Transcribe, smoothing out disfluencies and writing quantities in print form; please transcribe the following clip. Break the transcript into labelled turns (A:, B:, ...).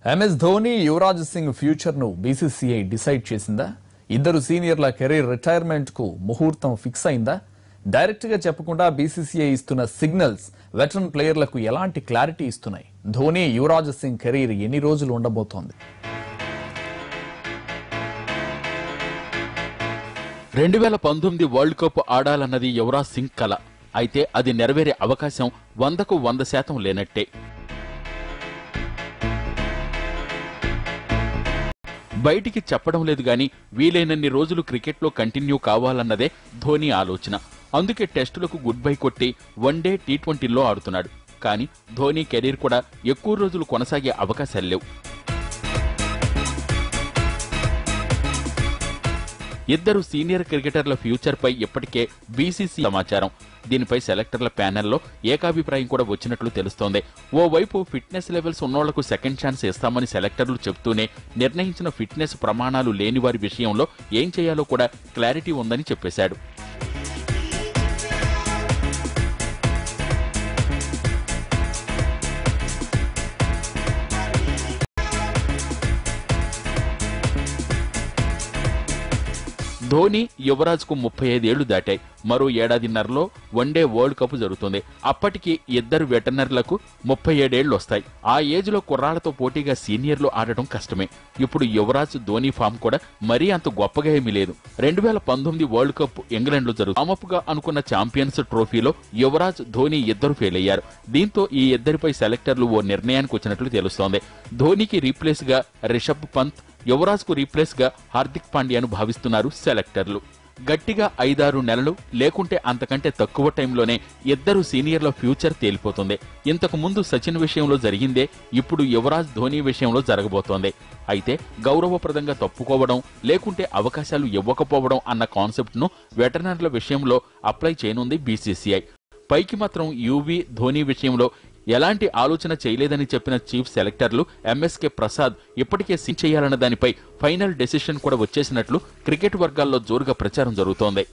A: MS Dhoni, Yuvraj Singh future ను BCCI decide చేసిందా? ఇద్దరు సీనియర్ల కెరీర్ రిటైర్మెంట్ కు ముహూర్తం ఫిక్స్ అయిందా? డైరెక్ట్ గా చెప్పకుండా BCCI ఇస్తున్న సిగ్నల్స్ వెటరన్ ప్లేయర్లకు ఎలాంటి క్లారిటీ ఇస్తున్నాయి? ధోని, యువరాజ్ సింగ్ కెరీర్ ఎన్ని రోజులు ఉండబోతోంది?
B: 2019 వరల్డ్ కప్ ఆడాలన్నది యువరాజ్ సింగ్ కల. అయితే అది నెరవేరే అవకాశం 100కు 100% లేనట్టే. బయటికి చెప్పడం లేదు గాని వీలైనన్ని రోజులు క్రికెట్లో కంటిన్యూ కావాలన్నదే ధోని ఆలోచన. అందుకే టెస్టులకు గుడ్ బై కొట్టి వన్డే T20లో ఆడుతున్నాడు. కానీ ధోని కెరీర్ కూడా ఎక్కువ రోజులు కొనసాగే అవకాశాలు లేవు. ఇద్దరు సీనియర్ క్రికెటర్ల ఫ్యూచర్ పై ఇప్పటికే BCCI సమాచారం. దీనిపై సెలెక్టర్ల ప్యానెల్లో ఏకాభిప్రాయం కూడా వచ్చినట్లు తెలుస్తోంది. ఓవైపు ఫిట్నెస్ లెవెల్స్ ఉన్నోళ్లకు సెకండ్ ఛాన్స్ ఇస్తామని సెలెక్టర్లు చెబుతూనే నిర్ణయించిన ఫిట్నెస్ ప్రమాణాలు లేని వారి విషయంలో ఏం చేయాలో కూడా క్లారిటీ ఉందని చెప్పేశాడు. ధోని, యువరాజ్ కు 35 ఏళ్లు దాటాయి. మరో ఏడాదిన్నరలో వన్డే వరల్డ్ కప్ జరుగుతుంది. అప్పటికి ఇద్దరు వెటర్నర్లకు 37 ఏళ్లు వస్తాయి. ఆ ఏజ్ లో కుర్రాళ్లతో పోటీగా సీనియర్లు ఆడటం కష్టమే. ఇప్పుడు యువరాజ్, ధోని ఫామ్ కూడా మరీ అంత గొప్పగా ఏమీ లేదు. 2019 వరల్డ్ కప్ ఇంగ్లాండ్ లో జరుగుతుంది. వామప్ గా అనుకున్న ఛాంపియన్స్ ట్రోఫీలో యువరాజ్, ధోని ఇద్దరు ఫెయిల్ అయ్యారు. దీంతో ఈ ఇద్దరిపై సెలెక్టర్లు ఓ నిర్ణయానికి వచ్చినట్లు తెలుస్తోంది. ధోనికి రీప్లేస్ గా రిషబ్ పంత్, యువరాజ్ కు రీప్లేస్ గా హార్దిక్ పాండ్యాను భావిస్తున్నారు సెలెక్టర్లు. గట్టిగా 5-6 నెలలు లేకుంటే అంతకంటే తక్కువ టైంలోనే ఇద్దరు సీనియర్ల ఫ్యూచర్ తేలిపోతుంది. ఇంతకు ముందు సచిన్ విషయంలో జరిగిందే ఇప్పుడు యువరాజ్, ధోని విషయంలో జరగబోతోంది. అయితే గౌరవప్రదంగా తప్పుకోవడం లేకుంటే అవకాశాలు ఇవ్వకపోవడం అన్న కాన్సెప్ట్ ను వెటర్నర్ల విషయంలో అప్లై చేయనుంది BCCI. పైకి మాత్రం యువి, ధోని విషయంలో ఎలాంటి ఆలోచన చేయలేదని చెప్పిన చీఫ్ సెలెక్టర్లు MSK ప్రసాద్ ఇప్పటికే చేయాలన్న దానిపై ఫైనల్ డెసిషన్ కూడా వచ్చేసినట్లు క్రికెట్ వర్గాల్లో జోరుగా ప్రచారం జరుగుతోంది.